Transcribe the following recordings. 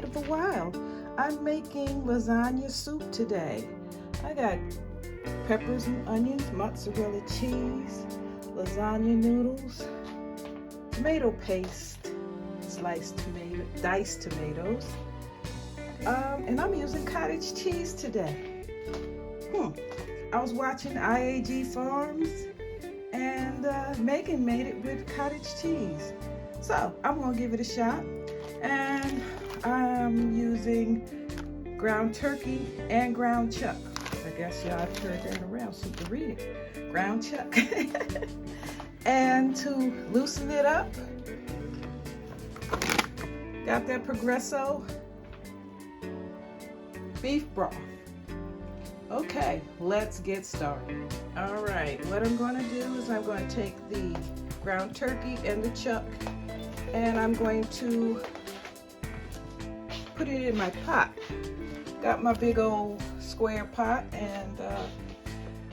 of a while. I'm making lasagna soup today. I got peppers and onions, mozzarella cheese, lasagna noodles, tomato paste, sliced tomato, diced tomatoes, and I'm using cottage cheese today. I was watching IAG Farms, and Megan made it with cottage cheese. So I'm gonna give it a shot. And I'm using ground turkey and ground chuck. I guess y'all have heard that around, so you can read it. Ground chuck. And to loosen it up, got that Progresso beef broth. Okay, let's get started. All right, what I'm going to do is I'm going to take the ground turkey and the chuck, and I'm going to put it in my pot. Got my big old square pot, and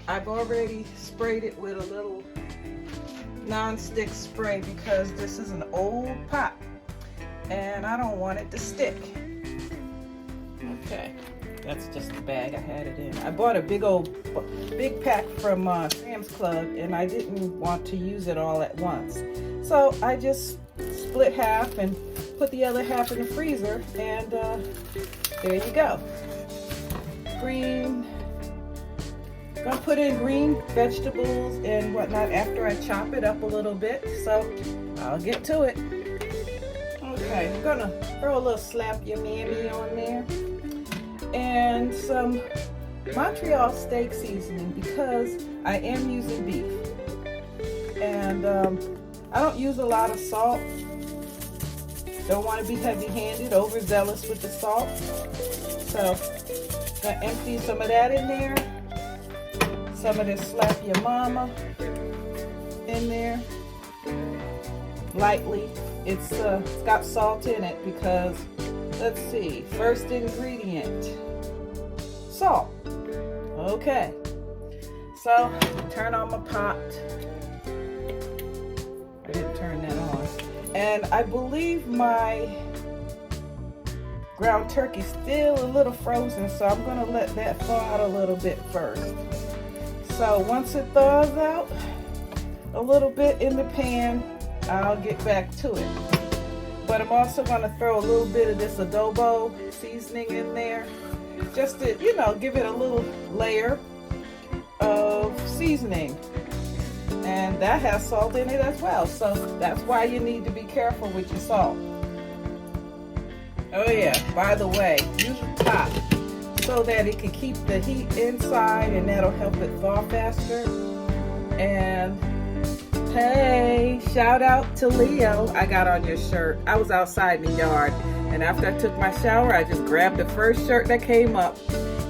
I've already sprayed it with a little non-stick spray because this is an old pot and I don't want it to stick. Okay. That's just the bag I had it in. I bought a big pack from Sam's Club, and I didn't want to use it all at once. So I just split half and put the other half in the freezer, and there you go. Gonna put in green vegetables and whatnot after I chop it up a little bit, so I'll get to it. Okay, I'm gonna throw a little slap your mammy on there. And some Montreal steak seasoning because I am using beef. And I don't use a lot of salt. Don't want to be heavy-handed, overzealous with the salt. So, gonna empty some of that in there. Some of this slap your mama in there. Lightly. It's got salt in it because, let's see, first ingredient, salt. Okay, so turn on my pot. I didn't turn that on. And I believe my ground turkey's still a little frozen, so I'm gonna let that thaw out a little bit first. So once it thaws out a little bit in the pan, I'll get back to it. But I'm also going to throw a little bit of this adobo seasoning in there, just to, give it a little layer of seasoning. And that has salt in it as well, so that's why you need to be careful with your salt. Oh yeah, by the way, use the top so that it can keep the heat inside, and that'll help it thaw faster. And hey, shout out to Leo. I got on your shirt. I was outside in the yard, and after I took my shower, I just grabbed the first shirt that came up.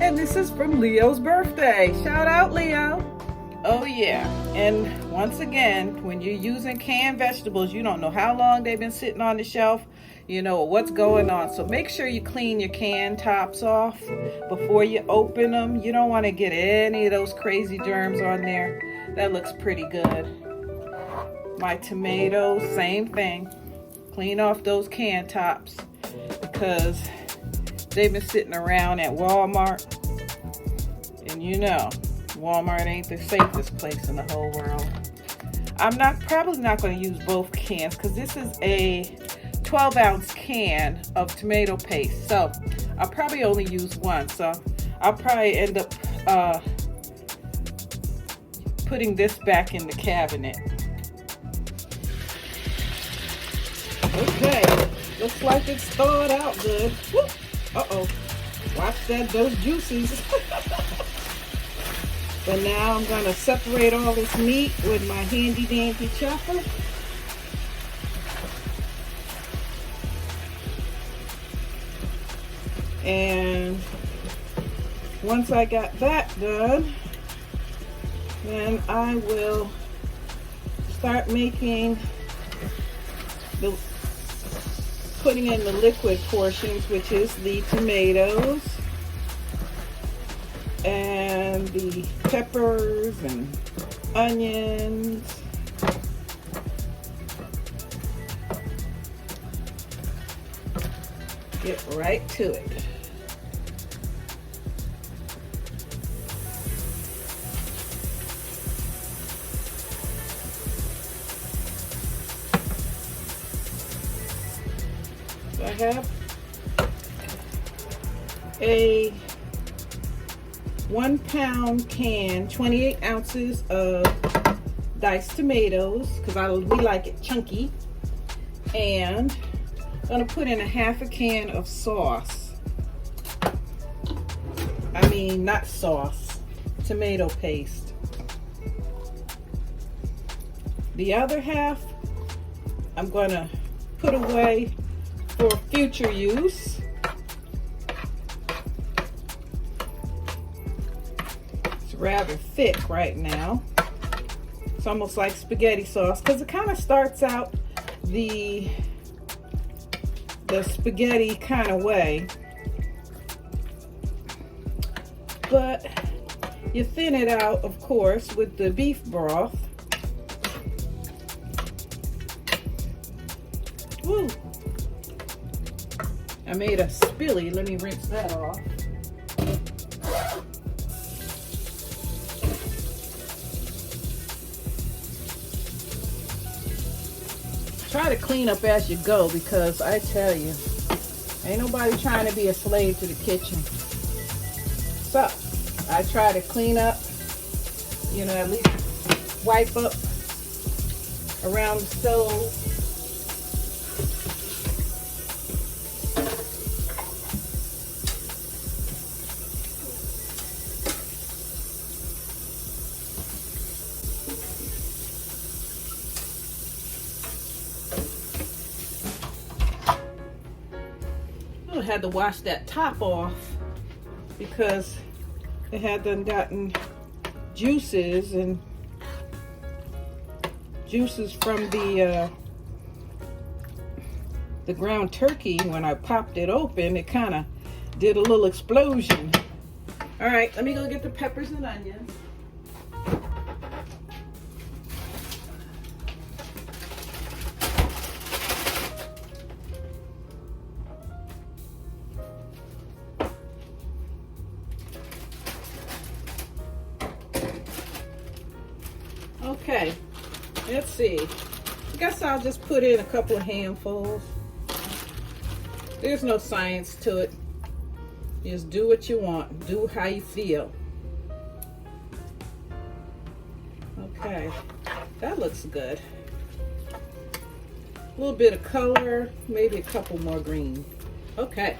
And this is from Leo's birthday. Shout out, Leo. Oh yeah, and once again, when you're using canned vegetables, you don't know how long they've been sitting on the shelf, what's going on. So make sure you clean your can tops off before you open them. You don't want to get any of those crazy germs on there. That looks pretty good. My tomatoes, same thing. Clean off those can tops because they've been sitting around at Walmart. And Walmart ain't the safest place in the whole world. I'm probably not going to use both cans because this is a 12-ounce can of tomato paste. So I'll probably only use one. So I'll probably end up putting this back in the cabinet. Okay, looks like it's thawed out good. Whoop. Uh-oh, watch those juices. But now I'm gonna separate all this meat with my handy dandy chopper. And once I got that done, then I will start putting in the liquid portions, which is the tomatoes and the peppers and onions. Get right to it. So I have a 1 pound can, 28 ounces of diced tomatoes, because we like it chunky, and I'm gonna put in a half a can of sauce. I mean, not sauce, tomato paste. The other half I'm gonna put away for future use. It's rather thick right now. It's almost like spaghetti sauce, because it kind of starts out the spaghetti kind of way, but you thin it out, of course, with the beef broth. Woo! I made a spilly. Let me rinse that off. Try to clean up as you go, because I tell you, ain't nobody trying to be a slave to the kitchen. So I try to clean up, you know, at least wipe up around the stove. I had to wash that top off because it had done gotten juices from the ground turkey. When I popped it open, it kind of did a little explosion. All right, let me go get the peppers and onions. Okay, let's see. I guess I'll just put in a couple of handfuls. There's no science to it. Just do what you want. Do how you feel. Okay, that looks good. A little bit of color, maybe a couple more green. Okay.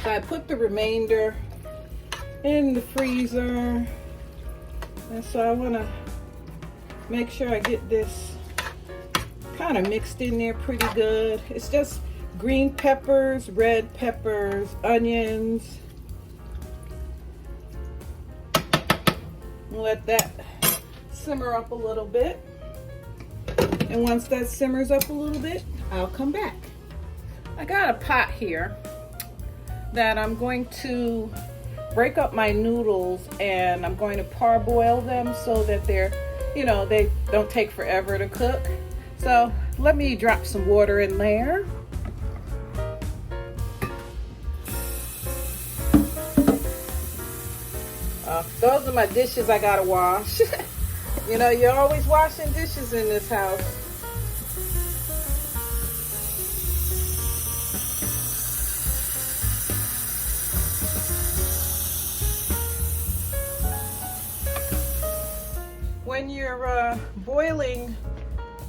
So I put the remainder in the freezer, and so I want to make sure I get this kind of mixed in there pretty good. It's just green peppers, red peppers, onions. Let that simmer up a little bit, and once that simmers up a little bit, I'll come back. I got a pot here that I'm going to break up my noodles, and I'm going to parboil them so that they're, you know, they don't take forever to cook. So let me drop some water in there. Those are my dishes I gotta wash. You know, you're always washing dishes in this house. When you're boiling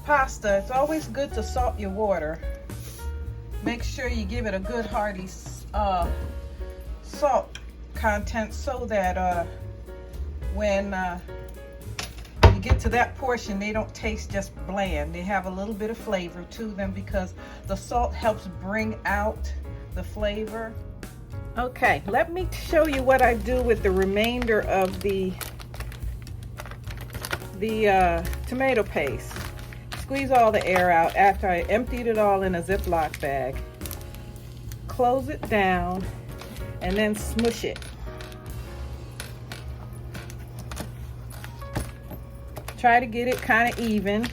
pasta, it's always good to salt your water. Make sure you give it a good hearty salt content, so that when you get to that portion, they don't taste just bland. They have a little bit of flavor to them, because the salt helps bring out the flavor. Okay, let me show you what I do with the remainder of the tomato paste. It's squeeze all the air out after I emptied it all in a Ziploc bag. Close it down and then smush it. Try to get it kind of even.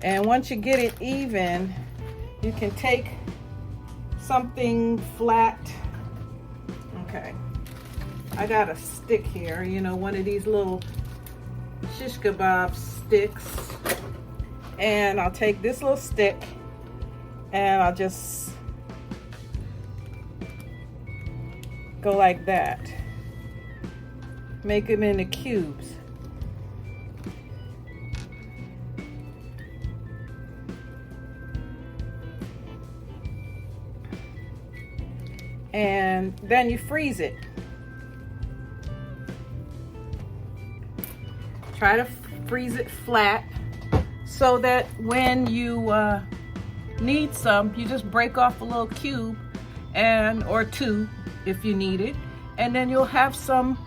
And once you get it even, you can take something flat. Okay, I got a stick here, you know, one of these little shish kebab sticks. And I'll take this little stick and I'll just go like that. Make them into cubes. And then you freeze it. Try to freeze it flat so that when you need some, you just break off a little cube or two if you need it, and then you'll have some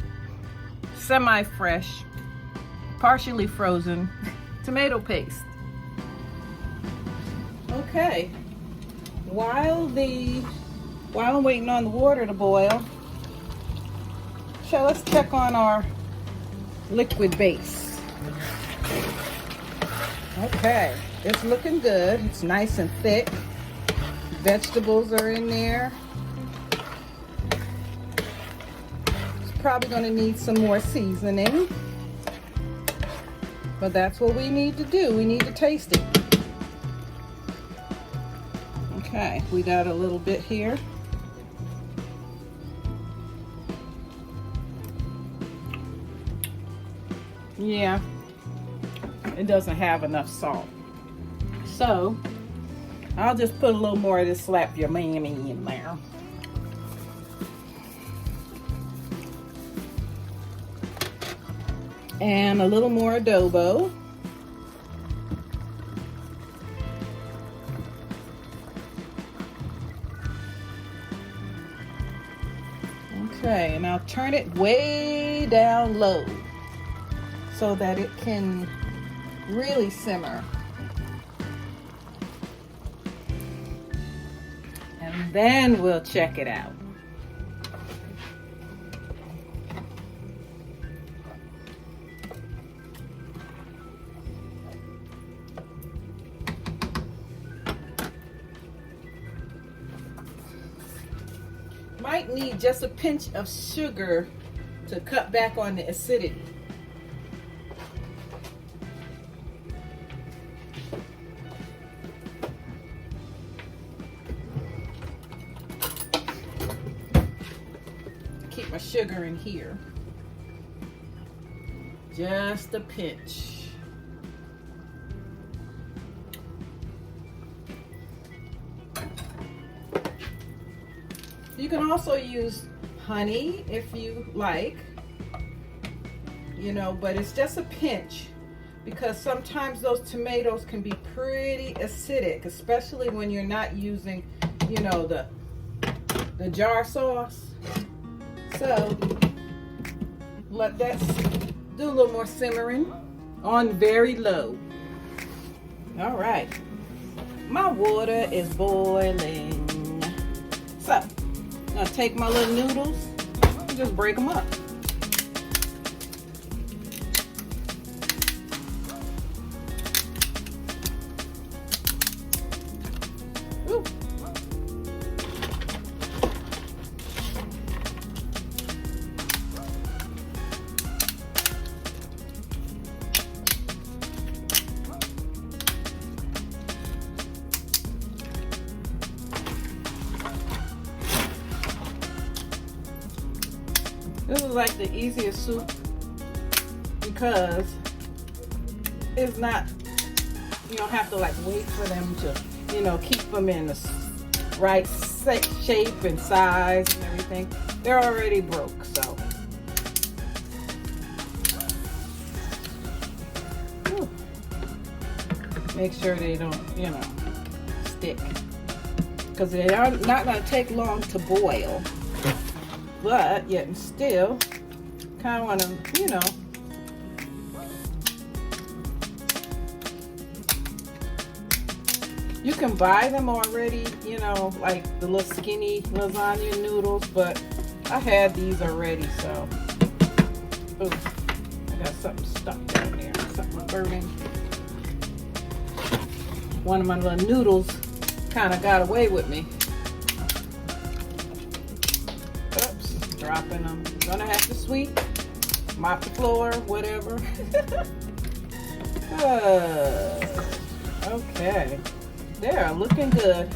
semi-fresh, partially frozen tomato paste. Okay, while I'm waiting on the water to boil, so let's check on our liquid base. Okay, it's looking good. It's nice and thick. Vegetables are in there. It's probably going to need some more seasoning, but that's what we need to do. We need to taste it. Okay, we got a little bit here. Yeah, it doesn't have enough salt. So I'll just put a little more of this slap your mammy in there. And a little more adobo. Okay, and I'll turn it way down low so that it can really simmer. And then we'll check it out. Might need just a pinch of sugar to cut back on the acidity. Keep my sugar in here. Just a pinch. You can also use honey if you like, you know, but it's just a pinch because sometimes those tomatoes can be pretty acidic, especially when you're not using, you know, the jar sauce. So let that do a little more simmering on very low. All right, my water is boiling. So I'll take my little noodles and just break them up. Ooh. This is like the easiest soup because it's not, you don't have to like wait for them to, you know, keep them in the right shape and size and everything. They're already broke, so. Whew. Make sure they don't, you know, stick. Because they are not going to take long to boil. But yet and still, kind of want to, you know, You can buy them already, you know, like the little skinny lasagna noodles, but I had these already, so. Ooh, I got something stuck down there, something burning. One of my little noodles kind of got away with me. Oops, dropping them. Gonna have to sweep, mop the floor, whatever. Okay, they are looking good.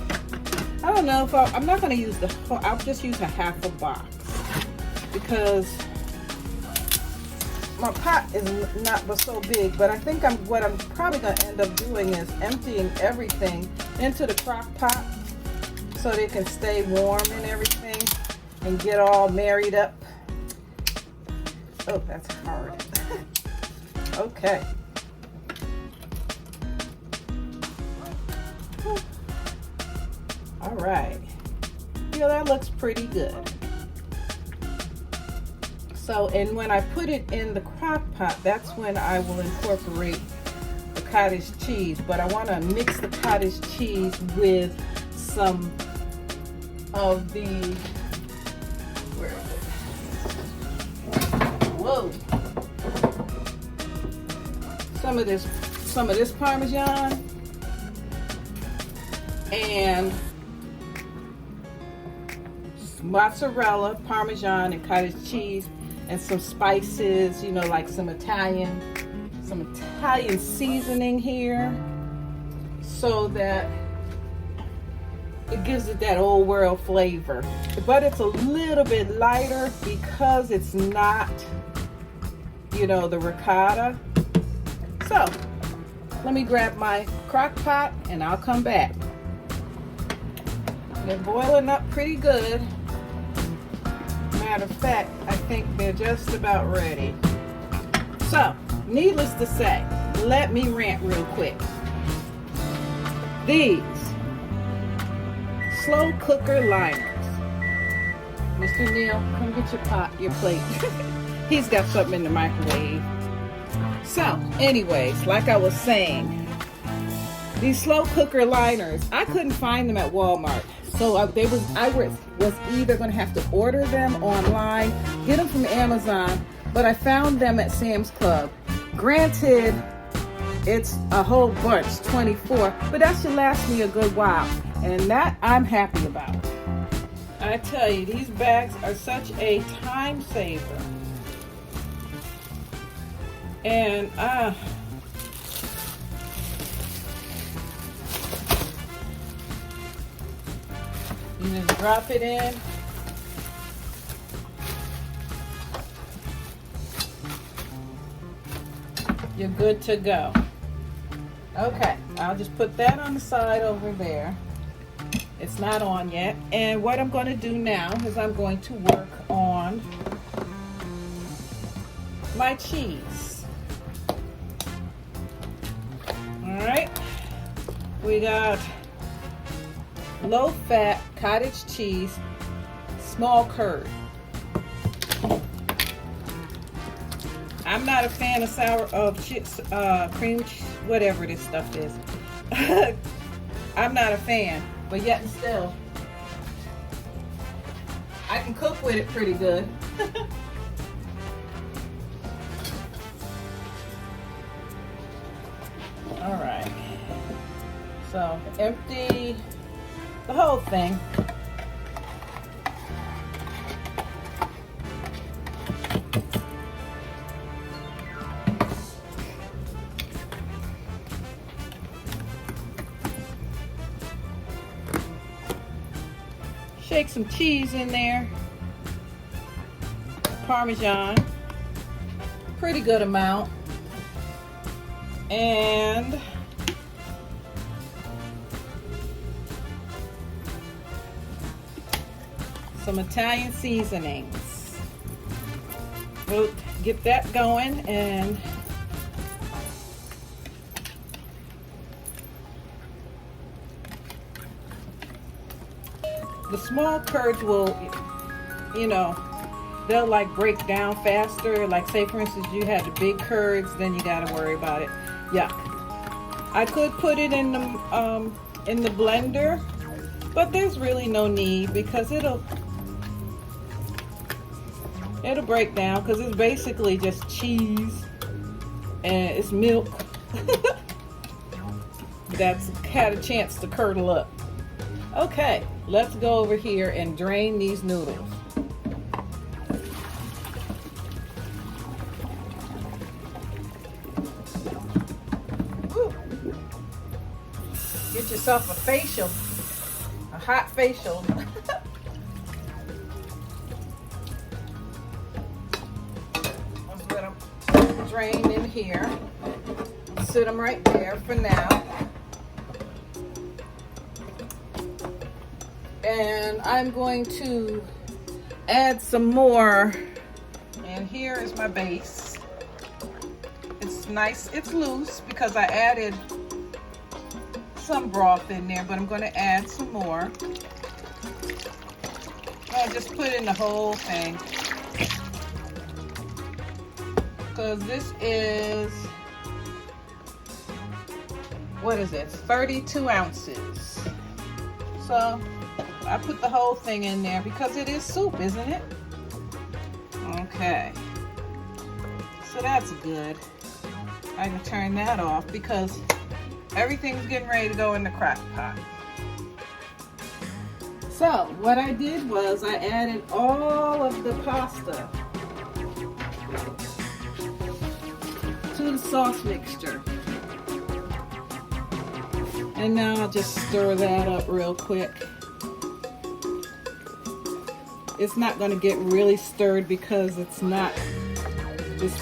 I don't know if I'm not gonna use the whole, I'll just use a half a box because my pot is not so big, but I think what I'm probably gonna end up doing is emptying everything into the crock pot so they can stay warm and everything and get all married up. Oh, that's hard. Okay. All right. Yeah, that looks pretty good. So, and when I put it in the crock pot, that's when I will incorporate the cottage cheese. But I want to mix the cottage cheese with some of the, where is it? Whoa. Some of this Parmesan and mozzarella, Parmesan, and cottage cheese, and some spices, you know, like some Italian seasoning here, so that it gives it that old world flavor. But it's a little bit lighter because it's not, you know, the ricotta. So let me grab my crock pot and I'll come back. They're boiling up pretty good. Matter of fact, I think they're just about ready. So, needless to say, let me rant real quick. These slow cooker liners. Mr. Neil, come get your plate. He's got something in the microwave. So, anyways, like I was saying, these slow cooker liners, I couldn't find them at Walmart. So I was either going to have to order them online, get them from Amazon, but I found them at Sam's Club. Granted, it's a whole bunch, 24, but that should last me a good while, and that I'm happy about. I tell you, these bags are such a time saver. And you just drop it in. You're good to go. Okay, I'll just put that on the side over there. It's not on yet. And what I'm going to do now is I'm going to work on my cheese. All right, we got low-fat cottage cheese, small curd. I'm not a fan of cream, whatever this stuff is. I'm not a fan, but yet and still, I can cook with it pretty good. All right, so empty the whole thing. Shake some cheese in there. Parmesan, pretty good amount. And some Italian seasonings. We'll get that going, and the small curds will, you know, they'll like break down faster. Like say for instance you had the big curds, then you gotta worry about it. Yuck. I could put it in the in the blender, but there's really no need because it'll break down because it's basically just cheese and it's milk that's had a chance to curdle up. Okay, let's go over here and drain these noodles. Ooh. Get yourself a facial, a hot facial. Let's let them drain in here. Sit them right there for now. And I'm going to add some more. And here is my base. It's nice, it's loose because I added some broth in there, but I'm going to add some more. I'll just put in the whole thing. Because this is, what is it? 32 ounces. So I put the whole thing in there because it is soup, isn't it? Okay. So that's good. I can turn that off because everything's getting ready to go in the crock pot. So what I did was I added all of the pasta to the sauce mixture. And now I'll just stir that up real quick. It's not going to get really stirred because it's not, this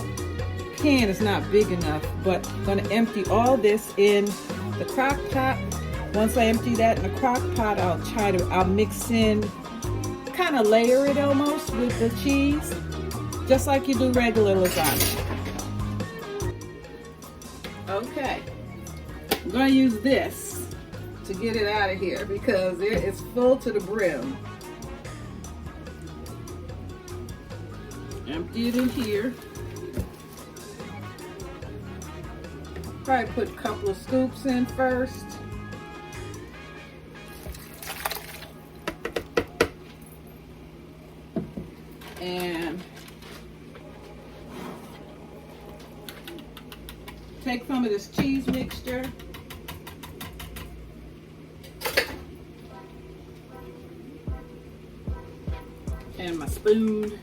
pan is not big enough, but I'm going to empty all this in the crock pot. Once I empty that in the crock pot, I'll mix in, kind of layer it almost with the cheese, just like you do regular lasagna. Okay, I'm going to use this to get it out of here because it is full to the brim. Empty it in here. Probably put a couple of scoops in first. And take some of this cheese mixture. And my spoon.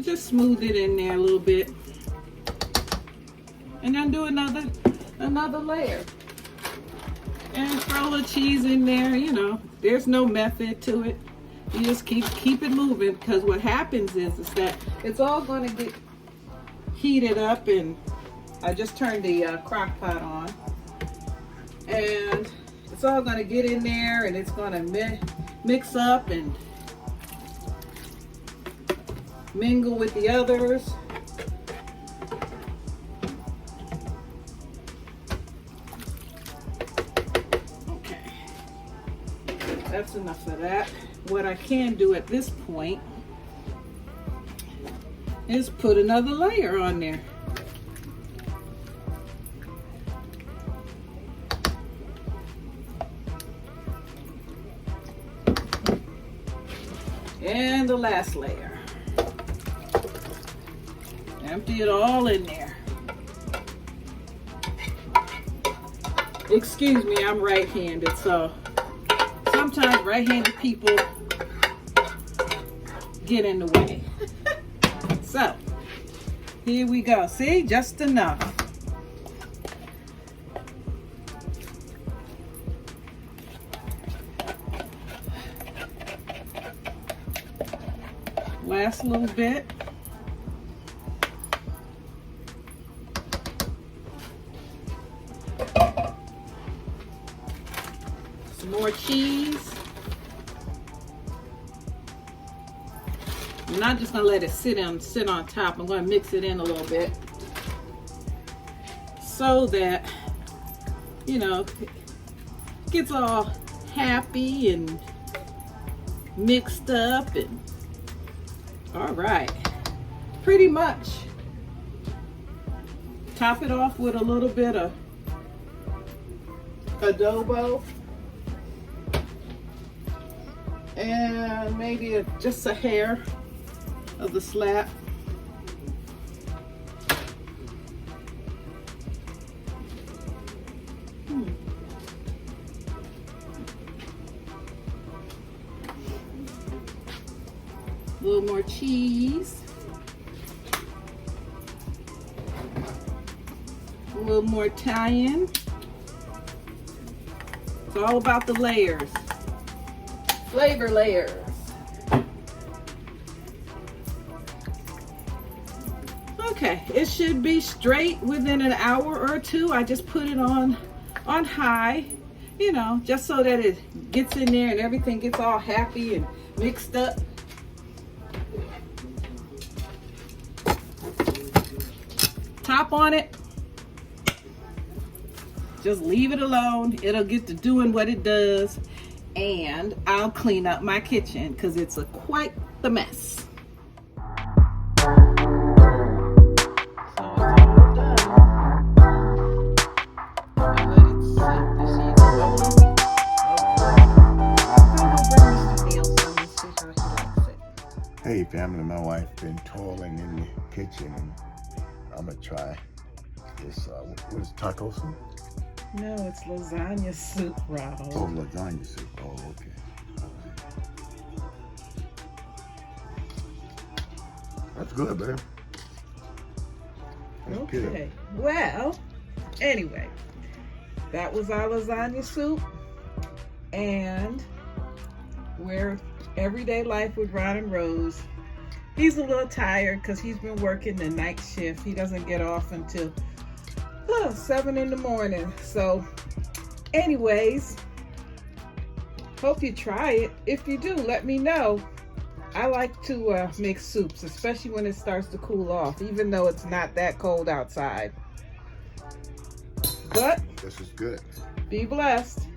Just smooth it in there a little bit. And then do another layer. And throw the cheese in there, you know. There's no method to it. You just keep it moving because what happens is that it's all going to get heated up, and I just turned the crock pot on. And it's all going to get in there and it's going to mix up and mingle with the others. Okay, that's enough of that. What I can do at this point is put another layer on there. And the last layer. Empty it all in there. Excuse me, I'm right-handed, so sometimes right-handed people get in the way. So, here we go. See, just enough. Last little bit. Some more cheese. I'm not just gonna let it sit on top. I'm gonna mix it in a little bit so that, you know, it gets all happy and mixed up. And all right, pretty much Top it off with a little bit of adobo and maybe just a hair of the slap. A little more cheese. A little more Italian. It's all about the layers. Flavor layers. Okay, it should be straight within an hour or two. I just put it on high, you know, just so that it gets in there and everything gets all happy and mixed up. Top on it. Just leave it alone. It'll get to doing what it does. And I'll clean up my kitchen because it's quite the mess. So it's all done. I'll let it sit. The sheets are open. I'm gonna bring Mr. Neil some and see how he likes it. Hey family, my wife been toiling in the kitchen and I'm gonna try this, what is taco soup? No, it's lasagna soup, Rob. Oh, lasagna soup, oh, okay. That's good, babe. That's Okay, good. well, anyway, that was our lasagna soup, and we're everyday life with Ron and Rose. He's a little tired because he's been working the night shift. He doesn't get off until 7 in the morning. So anyways, hope you try it. If you do, let me know. I like to make soups, especially when it starts to cool off, even though it's not that cold outside. But This is good. be blessed.